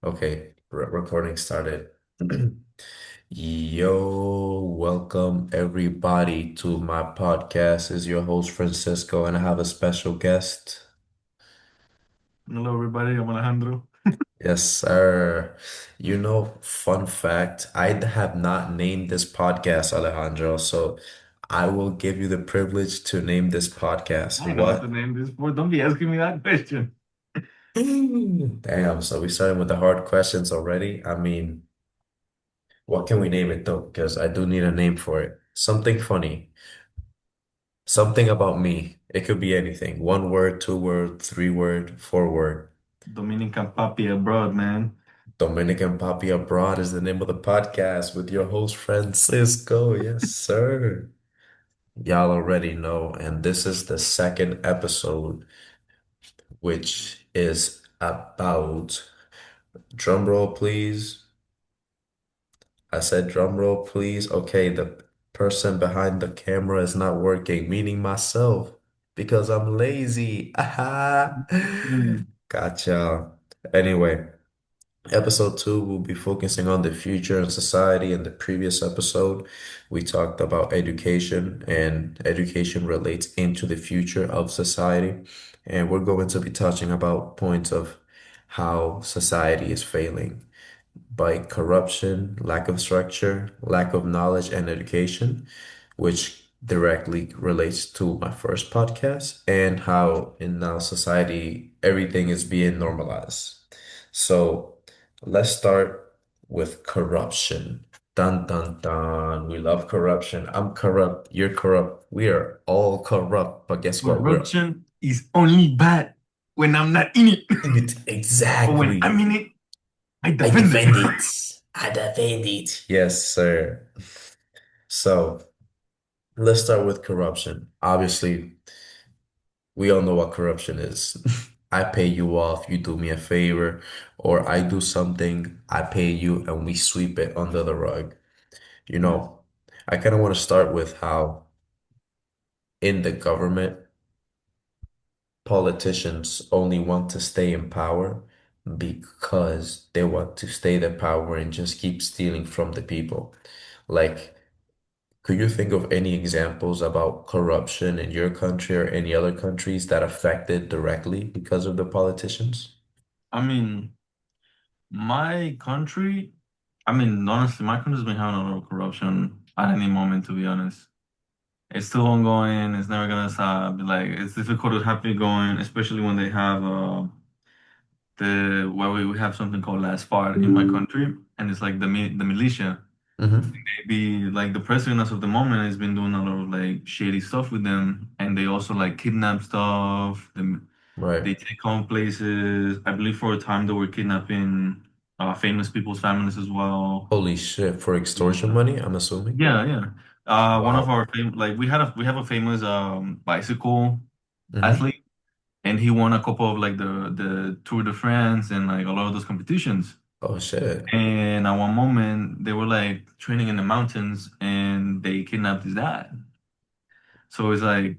Okay, recording started. Yo, welcome everybody to my podcast. Is your host Francisco, and I have a special guest. Hello, everybody. I'm Alejandro. Yes, sir. Fun fact, I have not named this podcast, Alejandro, so I will give you the privilege to name this podcast. I don't know what to What? name this for. Don't be asking me that question. Damn, so we started with the hard questions already. I mean, what can we name it though? Because I do need a name for it. Something funny. Something about me. It could be anything. One word, two word, three word, four word. Dominican Papi abroad, man. Dominican Papi Abroad is the name of the podcast with your host Francisco. Yes, sir. Y'all already know. And this is the second episode, which is about, drum roll, please. I said drum roll, please. Okay, the person behind the camera is not working, meaning myself, because I'm lazy. Aha. Mm. Gotcha. Anyway, episode two will be focusing on the future and society. In the previous episode, we talked about education, and education relates into the future of society. And we're going to be touching about points of how society is failing by corruption, lack of structure, lack of knowledge and education, which directly relates to my first podcast and how in now society everything is being normalized. So let's start with corruption. Dun dun dun. We love corruption. I'm corrupt. You're corrupt. We are all corrupt. But guess what? We're Corruption is only bad when I'm not in it. in it. But when I'm Exactly. in it, I I defend it. defend it. I defend it. Yes, sir. So let's start with corruption. Obviously, we all know what corruption is. I pay you off, you do me a favor, or I do something, I pay you, and we sweep it under the rug. You Yes. know, I kind of want to start with how in the government, politicians only want to stay in power because they want to stay in power and just keep stealing from the people. Like, could you think of any examples about corruption in your country or any other countries that affected directly because of the politicians? I mean, my country, honestly, my country's been having a lot of corruption at any moment, to be honest. It's still ongoing. It's never gonna stop. Like, it's difficult to have it going, especially when they have we have something called last part in my country, and it's like the militia. Hmm. Maybe like the president as of the moment has been doing a lot of like shady stuff with them, and they also like kidnap stuff. Right. They take home places. I believe for a time they were kidnapping famous people's families as well. Holy shit, for extortion Yeah, money, I'm assuming. yeah, yeah. One of Wow. our like we have a famous bicycle Hmm. athlete, and he won a couple of like the Tour de France and like a lot of those competitions. Oh shit. And at one moment, they were like training in the mountains and they kidnapped his dad. So it's like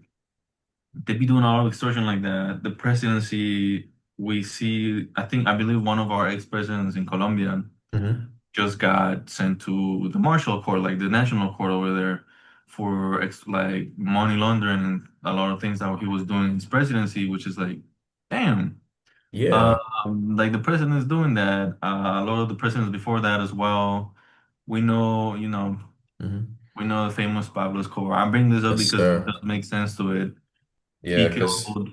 they be doing all extortion like that. The presidency, we see, I believe one of our ex-presidents in Colombia Hmm. just got sent to the martial court, like the national court over there, for like money laundering and a lot of things that he was doing in his presidency, which is like, damn. Yeah. Like the president is doing that. A lot of the presidents before that as well. We know, Hmm. we know the famous Pablo Escobar. I bring this up Yes, because it sir. does make sense to it. Yeah, He because killed,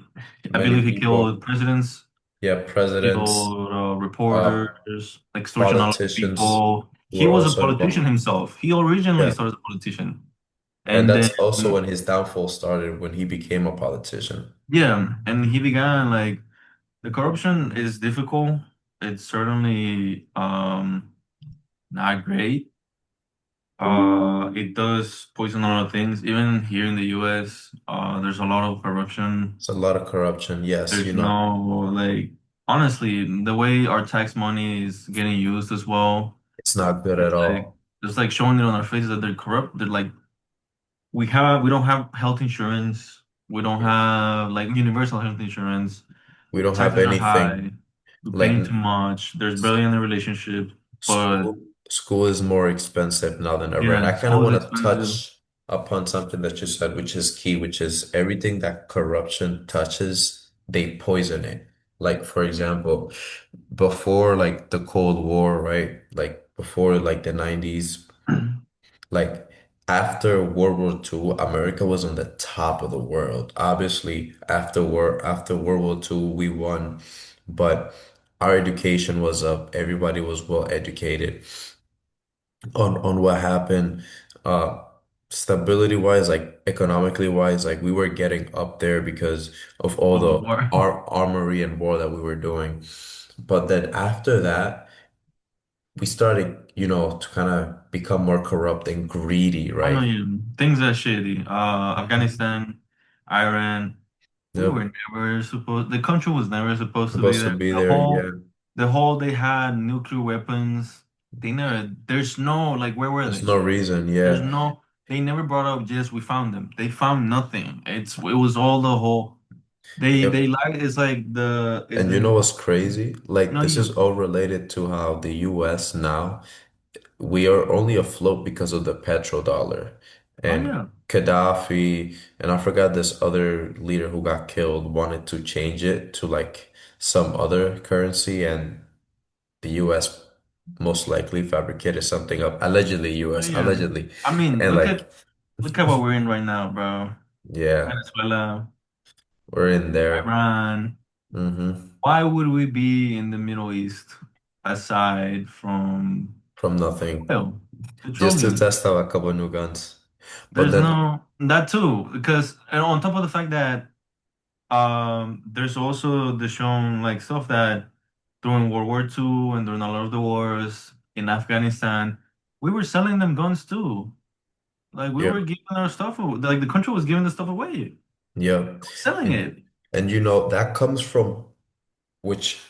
I many believe he people, killed presidents, yeah, presidents, killed uh, reporters, extortion a lot of politicians people. He were was a also politician involved. himself. He originally Yeah. started as a politician. And And then, that's also when his downfall started, when he became a politician. yeah, and he began like the corruption is difficult. It's certainly not great. It does poison a lot of things. Even here in the US, there's a lot of corruption. It's a lot of corruption. Yes, There's no like honestly, the way our tax money is getting used as well. it's not good It's at like all. it's like showing it on our faces that they're corrupt. They're like we don't have health insurance. We don't Yeah. have like universal health insurance. We don't have Taxes are anything. high. You're like paying too much. There's barely any relationship, but school school is more expensive now than ever. And yeah, I kind of school is want to expensive. touch upon something that you said, which is key, which is everything that corruption touches, they poison it. Like for example, before like the Cold War, right? Like before like the 90s, like after World War II, America was on the top of the world. Obviously, after World War II, we won, but our education was up. Everybody was well educated on what happened. Uh, stability wise, like economically wise, like we were getting up there because of all Of the the war. armory and war that we were doing. But then after that, we started, to kind of become more corrupt and greedy, Oh no, right? yeah, things are shitty. Mhm. Afghanistan, Iran, we were Yep. never supposed. The country was never supposed to be Supposed to there. be The there, whole, yeah. the whole they had nuclear weapons. They never. There's no like. Where were There's they? no reason, There's yeah. no. They never brought up. Yes, we found them. They found nothing. It was all the whole. They Yep. like. It's like the. Is And you the. know what's crazy? Like No, this yeah. is all related to how the US now, we are only afloat because of the petrodollar. Oh And yeah. Gaddafi, and I forgot this other leader who got killed, wanted to change it to like some other currency, and the US most likely fabricated something up. Allegedly, Oh US, yeah. allegedly. I mean, And like, look at what we're in right now, bro. yeah, Venezuela, we're in there. Iran. Hmm. Why would we be in the Middle East aside from From nothing. oil, Just to petroleum? test out a couple new guns. But There's then, no that too, because and on top of the fact that there's also the shown like stuff that during World War II and during a lot of the wars in Afghanistan, we were selling them guns too. Like we yeah, were giving our stuff away. Like the country was giving the stuff away, yeah. selling And it. and that comes from which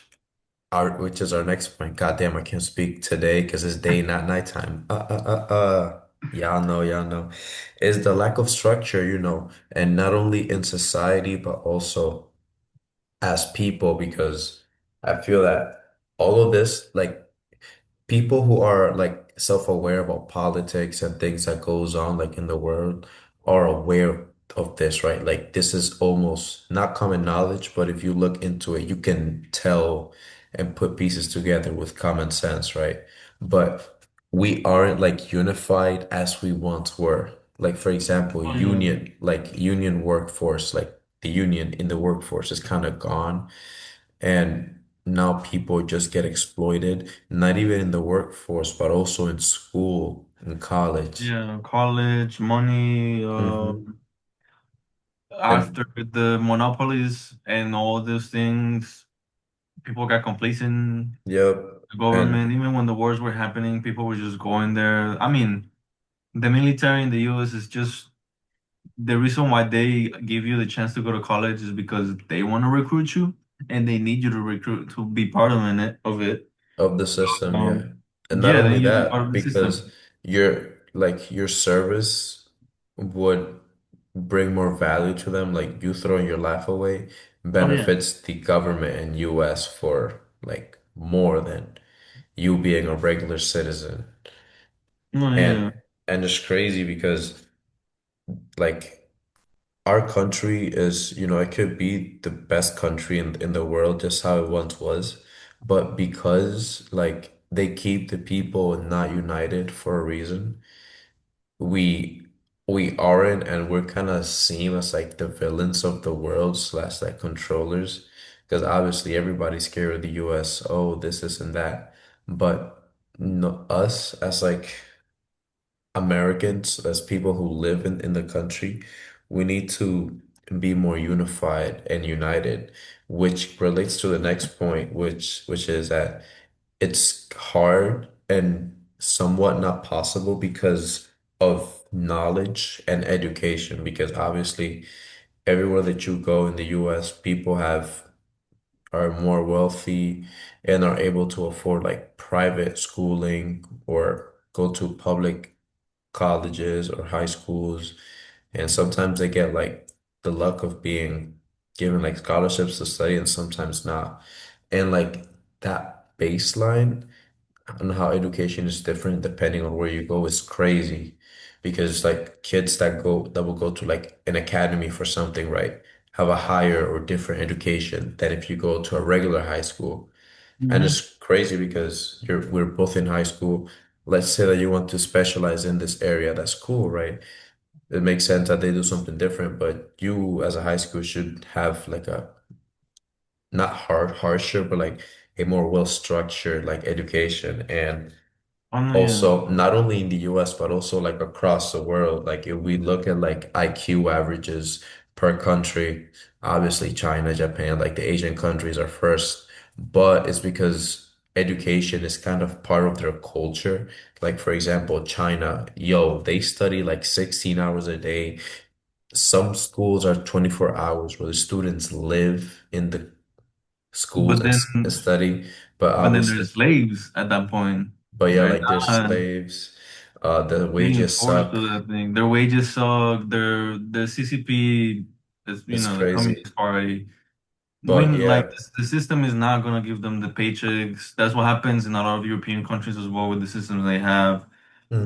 which is our next point. God damn, I can't speak today because it's day, not nighttime. Y'all know. Is the lack of structure, and not only in society, but also as people, because I feel that all of this, like people who are like self-aware about politics and things that goes on like in the world are aware of this, right? Like this is almost not common knowledge, but if you look into it, you can tell and put pieces together with common sense, right? But we aren't like unified as we once were. Like for example, Oh yeah. union workforce, like the union in the workforce is kind of gone. And now people just get exploited, not even in the workforce, but also in school, in college. Yeah, college, money, Hmm. And after the monopolies and all those things, people got complacent. yep. The And government, even when the wars were happening, people were just going there. I mean, the military in the US is just the reason why they give you the chance to go to college is because they want to recruit you and they need you to recruit to be part of it. of the system, yeah. Um, And not yeah, they only need you to be part that, of the because system. your service would bring more value to them, like you throwing your life away Oh yeah. benefits the government and US for like more than you being a regular citizen. Oh yeah. And it's crazy because like our country is, it could be the best country in the world, just how it once was. But because like they keep the people not united for a reason, we we aren't, and we're kind of seen as like the villains of the world slash like controllers. Because obviously everybody's scared of the US. Oh, this and that. But no, us as like Americans, as people who live in the country, we need to be more unified and united, which relates to the next point, which is that it's hard and somewhat not possible because of knowledge and education. Because obviously, everywhere that you go in the US, people are more wealthy and are able to afford like private schooling or go to public colleges or high schools, and sometimes they get like the luck of being given like scholarships to study and sometimes not. And like that baseline and how education is different depending on where you go is crazy. Because like kids that will go to like an academy for something, right, have a higher or different education than if you go to a regular high school. And Hmm. it's crazy because we're both in high school. Let's say that you want to specialize in this area, that's cool, right? It makes sense that they do something different, but you as a high school should have like a not harsher, but like a more well-structured like education. And Oh no, yeah. also not only in the US, but also like across the world. Like if we look at like IQ averages per country, obviously China, Japan, like the Asian countries are first, but it's because education is kind of part of their culture. Like for example, China, yo, they study like 16 hours a day. Some schools are 24 hours where the students live in the schools But and, then, and study. But but then obviously, there's slaves at that point. but yeah, They're like they're not slaves. The being wages forced suck. to that thing. Their wages suck. The CCP is, It's the crazy. Communist Party. But When like yeah, the system is not gonna give them the paychecks. That's what happens in a lot of European countries as well with the systems they have.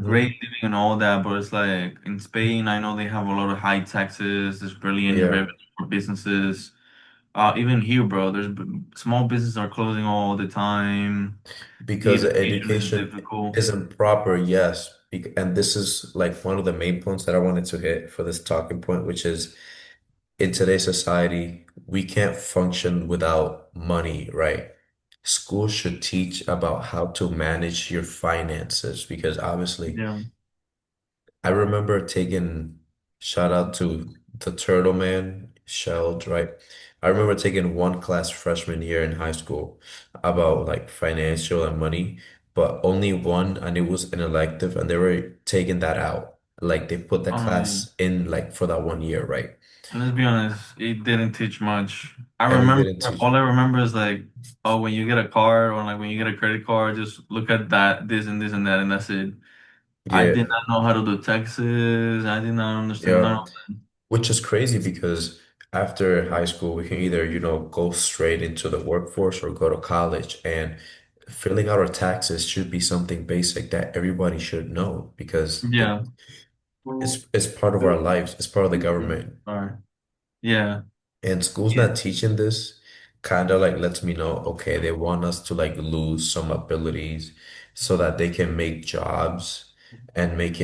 Great hmm living and all that, but it's like in Spain, I know they have a lot of high taxes. There's barely any yeah, revenue for businesses. Even here, bro, small businesses are closing all the time. The because the education is education difficult. isn't proper, yes. And this is like one of the main points that I wanted to hit for this talking point, which is in today's society, we can't function without money, right? Schools should teach about how to manage your finances because obviously Yeah. I remember taking shout out to the Turtle Man, Shelled, right? I remember taking one class freshman year in high school about like financial and money, but only one, and it was an elective, and they were taking that out. Like they put the Oh, yeah. class in like for that one year, right? Let's be honest, it didn't teach much. I And it remember, didn't teach. all I remember is like, oh, when you get a card or like when you get a credit card, just look at that, this and this and that, and that's it. I Yeah, did not know how to do taxes. I did not understand none yeah. of that. Which is crazy because after high school, we can either, go straight into the workforce or go to college. And filling out our taxes should be something basic that everybody should know because Yeah. it's part of our lives. It's part of the government. Sorry. Yeah. And school's Yeah. not teaching this, kind of like lets me know, okay, they want us to like lose some abilities so that they can make jobs and make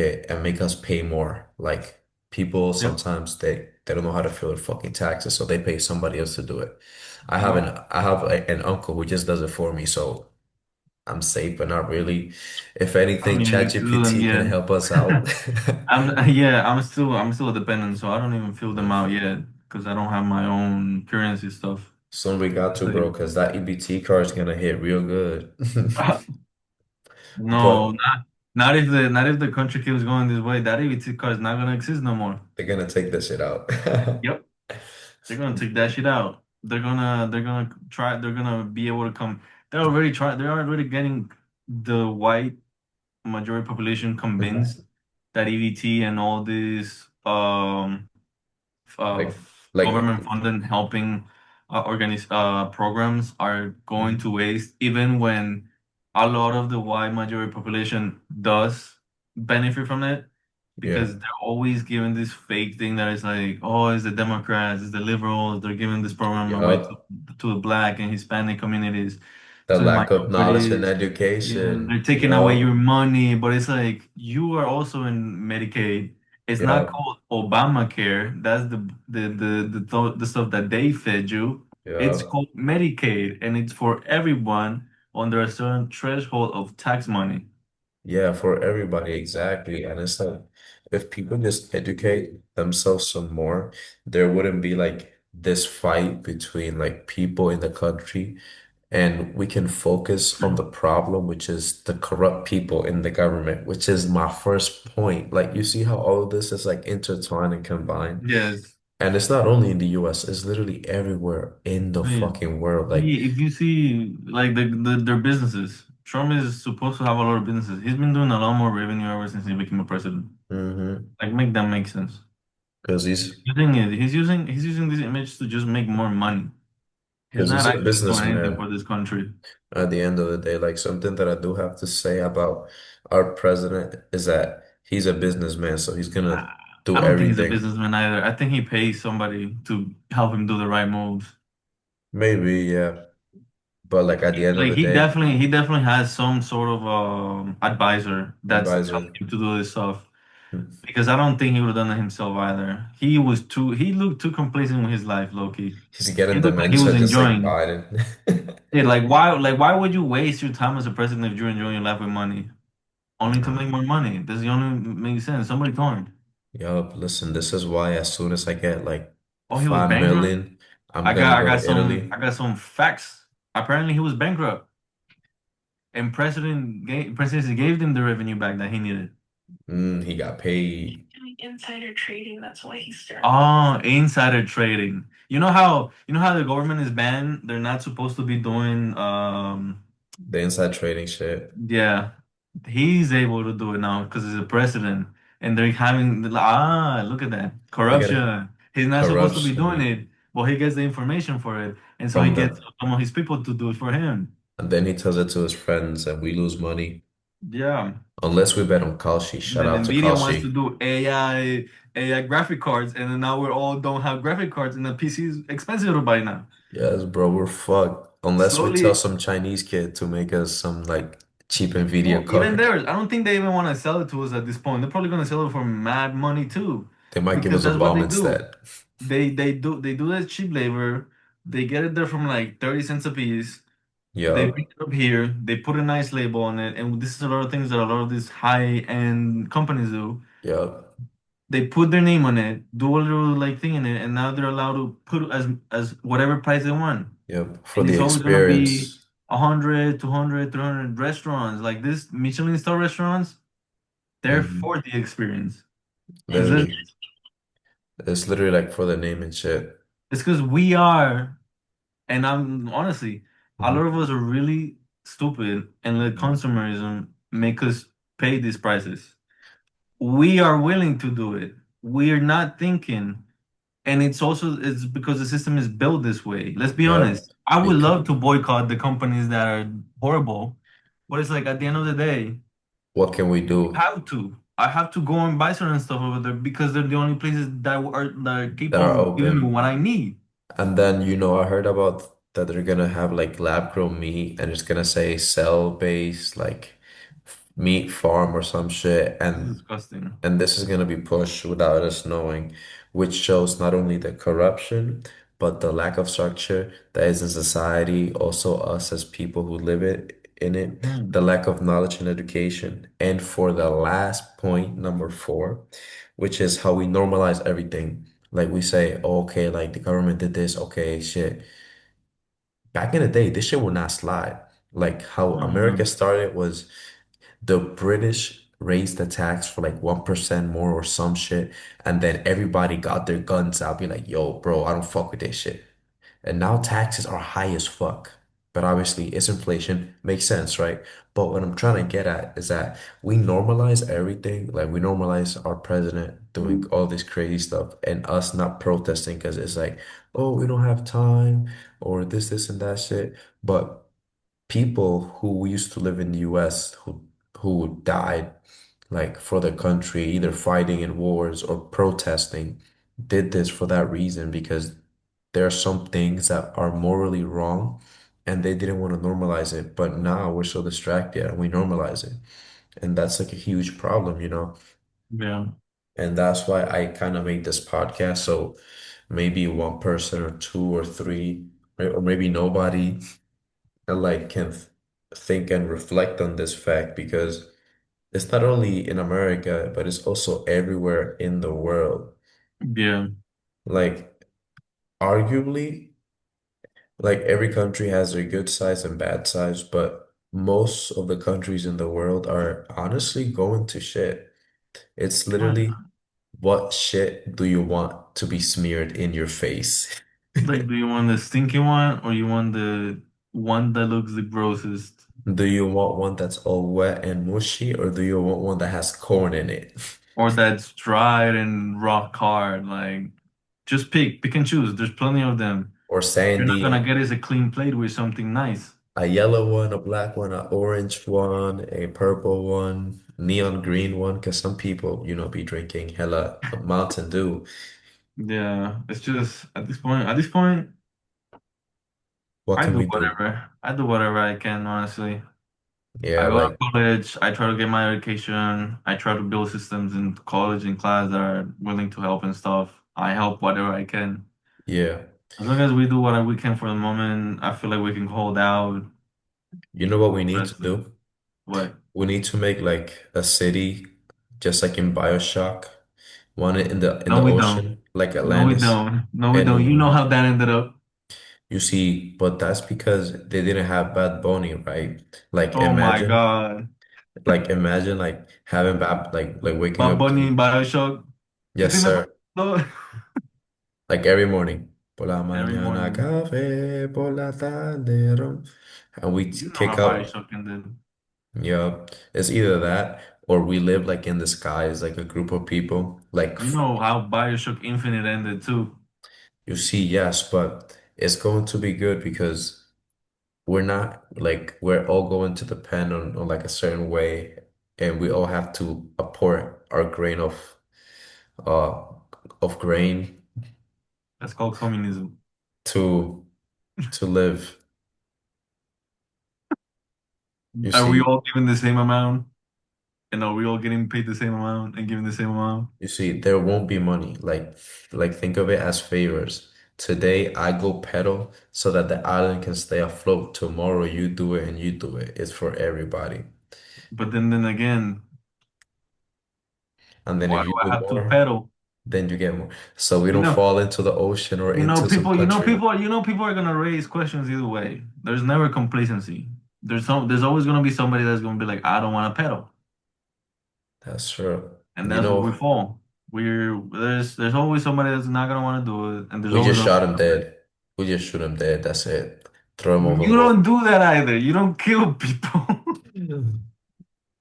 us pay more. Like people Yep. sometimes they don't know how to fill their fucking taxes, so they pay somebody else to do it. Yep. I have an uncle who just does it for me, so I'm safe, but not really. If I anything, mean, you couldn't, ChatGPT can yeah. help us out. Yeah, I'm still a dependent, so I don't even fill them out yet because I don't have my own currency stuff. Soon we got to, bro, Like, because that EBT card is gonna hit real good. no, But not if the country keeps going this way. That EBT card is not gonna exist no more. they're gonna take this shit out. Yep, they're gonna take that shit out. They're gonna try. They're gonna be able to come. They're already trying. They're already getting the white majority population Mhm. convinced that EBT and all these Like, like, government funding helping programs are going mhm. to waste, even when a lot of the white majority population does benefit from it, Yeah, because they're always giving this fake thing that is like, oh, it's the Democrats, it's the liberals, they're giving this program away yup. to the Black and Hispanic communities, The to the lack of knowledge and minorities. Yeah, they're education. taking away your Yup, money, but it's like you are also in Medicaid. It's not yup, called Obamacare. That's the stuff that they fed you. It's yup. called Medicaid, and it's for everyone under a certain threshold of tax money. Yeah, for everybody, exactly. And it's like, if people just educate themselves some more, there wouldn't be like this fight between like people in the country, and we can focus on the problem, which is the corrupt people in the government, which is my first point. Like, you see how all of this is like intertwined and combined. Yes. And it's not only in the US, it's literally everywhere in the Yeah. fucking world. Like, If you see like their businesses, Trump is supposed to have a lot of businesses. He's been doing a lot more revenue ever since he became a president. Like make that make sense. because He's using this image to just make more money. He's Because not he's a actually doing anything businessman for this country. at the end of the day. Like something that I do have to say about our president is that he's a businessman, so he's gonna I do don't think he's a everything. businessman either. I think he pays somebody to help him do the right moves. Maybe, yeah. But like at the end of Like the day, he definitely has some sort of advisor that's telling advisor. him to do this stuff. Hmm. Because I don't think he would have done it himself either. He looked too complacent with his life, Loki. He's He getting looked like he was dementia just like enjoying. Biden. Yeah, like why would you waste your time as a president if you're enjoying your life with money? Only to make more money. That's the only makes sense. Somebody told him. Yup, listen, this is why as soon as I get like Oh, he was five bankrupt? million, I'm gonna go to I Italy. got some facts. Apparently he was bankrupt. And presidency gave him the revenue back that he needed. He got paid. Doing insider trading. That's why he started. Oh, insider trading. You know how the government is banned. They're not supposed to be doing. The inside trading shit. Yeah, he's able to do it now because he's a president, and they're having look at that Look at it. corruption. He's not supposed to be doing Corruption it, but he gets the information for it, and so he from gets the, some of his people to do it for him. and then he tells it to his friends and we lose money. Yeah. Unless we bet on Kalshi. And Shout then out to Nvidia wants to Kalshi. do AI graphic cards, and then now we all don't have graphic cards, and the PC is expensive to buy now. Yes, bro, we're fucked. Unless we tell Slowly, some Chinese kid to make us some like cheap Nvidia well, even card. there, I don't think they even want to sell it to us at this point. They're probably gonna sell it for mad money too, They might give because us a that's what bomb they do. instead. They do that cheap labor. They get it there from like 30 cents a piece. They bring Yup, it up here. They put a nice label on it, and this is a lot of things that a lot of these high-end companies do. yup, They put their name on it, do a little like thing in it, and now they're allowed to put as whatever price they want. yup. For And the it's always gonna be experience. 100, 200, 300 restaurants. Like this Michelin star restaurants, they're Hmm. for the experience. It's lit- Literally. It's literally like for the name and shit. it's because we are, and I'm honestly, a Hmm. lot of us are really stupid and let consumerism make us pay these prices. We are willing to do it. We are not thinking. And it's because the system is built this way. Let's be Yup. honest. I would Because love to boycott the companies that are horrible, but it's like at the end of the day, what can we I do have to. I have to go and buy certain stuff over there because they're the only places that are that are capable of giving me open? what I need. And then, I heard about that they're gonna have like lab grown meat and it's gonna say cell-based like meat farm or some shit. This is disgusting. And this is gonna be pushed without us knowing, which shows not only the corruption, but the lack of structure that is in society, also us as people who live in it, the Hmm. lack of knowledge and education. And for the last point, number four, which is how we normalize everything. Like we say, oh, okay, like the government did this, okay, shit. Back in the day, this shit would not slide. Like how No, America no. started was the British raised the tax for like 1% more or some shit, and then everybody got their guns out, be like, yo, bro, I don't fuck with this shit. And now taxes are high as fuck. But obviously, it's inflation, makes sense, right? But what I'm trying to get at is that we normalize everything. Like, we normalize our president doing all this crazy stuff and us not protesting because it's like, oh, we don't have time or this, and that shit. But people who used to live in the US who died like for the country, either fighting in wars or protesting, did this for that reason because there are some things that are morally wrong and they didn't want to normalize it. But now we're so distracted and we normalize it. And that's like a huge problem. Yeah. And that's why I kind of made this podcast. So maybe one person or two or three, or maybe nobody and like can think and reflect on this fact because it's not only in America, but it's also everywhere in the world. Yeah. Like arguably, like every country has their good sides and bad sides, but most of the countries in the world are honestly going to shit. It's Why literally not? what shit do you want to be smeared in your face? Like, do you want the stinky one or you want the one that looks the grossest? Do you want one that's all wet and mushy, or do you want one that has corn in it? Or that's dried and rock hard? Like, just pick and choose. There's plenty of them. or You're not gonna sandy, get is a clean plate with something nice. a yellow one, a black one, a orange one, a purple one, neon green one, because some people, be drinking hella Mountain Dew. Yeah, it's just at this point, What I can do we do? whatever. I do whatever I can, honestly. I Yeah, go to like, college, I try to get my education, I try to build systems in college and class that are willing to help and stuff. I help whatever I can. yeah. As long as we do what we can for the moment, I feel like we can hold out. You know what we need to Rest of do? what? We need to make like a city, just like in BioShock, one in No, the we don't. ocean, like No, we Atlantis. don't. No, we don't. You know And how that ended up. you see, but that's because they didn't have Bad Bunny, right? Like Oh my imagine, God. like having bad, like waking Bad up Bunny to, in BioShock. ¿Qué yes, tiene sir. todo? Like every morning. Por la Every mañana morning. café, por la tarde ron. And we You know how kick out. BioShock ended. Yeah, it's either that or we live like in the skies, like a group of people. Like You know how BioShock Infinite ended too. you see, yes, but it's going to be good because we're not like we're all going to depend on like a certain way, and we all have to apport our grain uh of grain That's called communism. to live. You Are we see, all given the same amount? And are we all getting paid the same amount and given the same amount? there won't be money. Like think of it as favors. Today I go pedal so that the island can stay afloat. Tomorrow you do it and you do it. It's for everybody. But then again, And then why if do you I do have to more, pedal? then you get more. So we You don't know, fall into the ocean or into some country. people are gonna raise questions either way. There's never complacency. There's always gonna be somebody that's gonna be like, I don't want to pedal, That's true. and You that's where we know, fall. There's always somebody that's not gonna want to do it, and there's we always just gonna shot be him somebody. dead. We just shoot him dead. That's it. Throw him You overboard. don't do that either. You don't kill people. Mm.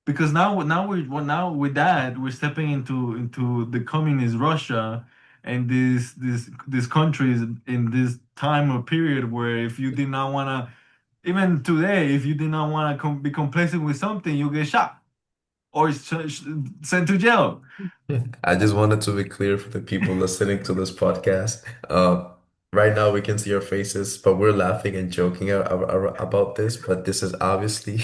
Because now with that we're stepping into the communist Russia and these countries in this time or period where if you did not want to even today if you did not want to be complacent with something you get shot or sent to jail. I just wanted to be clear for the people listening to this podcast. Right now we can see our faces, but we're laughing and joking about this. But this is obviously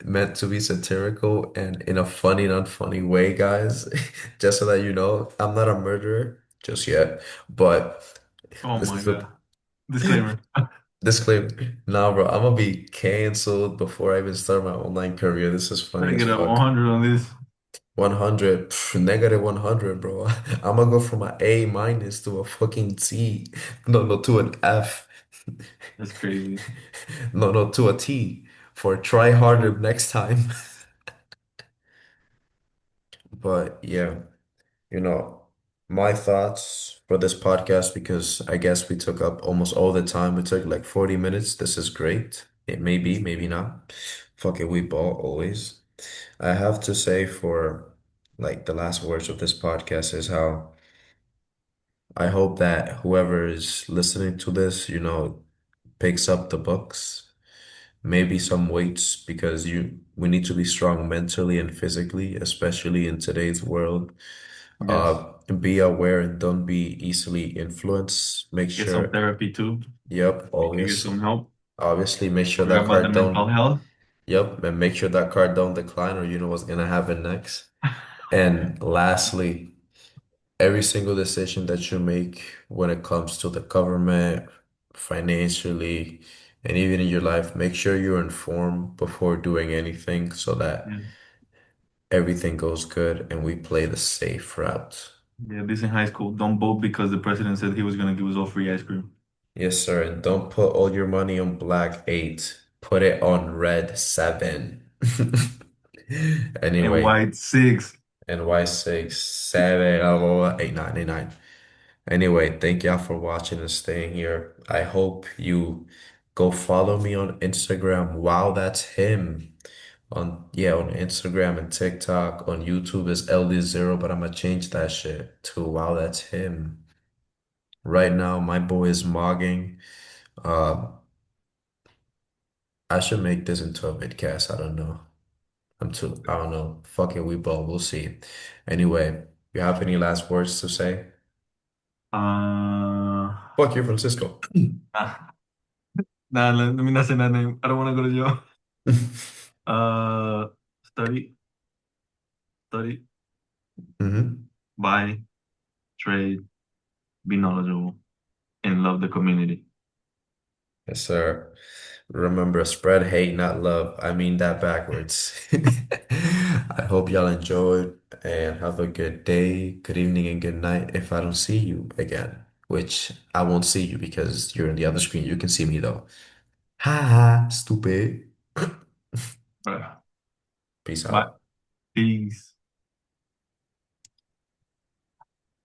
meant to be satirical and in a funny, not funny way, guys. Just so that you know, I'm not a murderer just yet. But Oh this my is a God, disclaimer. disclaimer. Nah, bro, I'm gonna be canceled before I even start my online career. This is funny Gotta as get a fuck. 100 on this. 100, negative 100, bro. I'm gonna go from an A minus to a fucking C. No, no, to an F. That's crazy. No, no, to a T for try harder next time. But yeah, you know, my thoughts for this podcast, because I guess we took up almost all the time. We took like 40 minutes. This is great. It may be, maybe not. Fuck it, we ball always. I have to say for like the last words of this podcast is how I hope that whoever is listening to this, picks up the books, maybe some weights, because we need to be strong mentally and physically, especially in today's world. Yes. Be aware and don't be easily influenced. Make Get some sure, therapy too. yep, You can get some help. obviously make sure Forget that about the card mental don't, health. yep, and make sure that card don't decline or you know what's gonna happen next. And lastly, every single decision that you make when it comes to the government, financially, and even in your life, make sure you're informed before doing anything so that Yeah. everything goes good and we play the safe route. Yeah, this in high school. Don't vote because the president said he was gonna give us all free ice cream. Yes, sir. And don't put all your money on black 8. Put it on red 7. And Anyway, white six. and Y6, 7, 8, 9, 8, 9. Anyway, thank y'all for watching and staying here. I hope you go follow me on Instagram. Wow, that's him. On Instagram and TikTok. On YouTube is LD0, but I'm gonna change that shit to wow, that's him. Right now, my boy is mogging. Uh, I should make this into a vidcast. I don't know. I don't know. Fuck it, we both. We'll see. Anyway, you have any last words to say? Uh, Fuck you, Francisco. nah, nah, let me not say that name. I don't want to go to jail. Uh, study, study, hmm buy, trade, be knowledgeable, and love the community. Yes, sir. Remember, spread hate, not love. I mean that backwards. I hope y'all enjoyed and have a good day, good evening, and good night if I don't see you again, which I won't see you because you're in the other screen. You can see me though. Ha ha, stupid. Bruh. Peace Bye. out. Peace.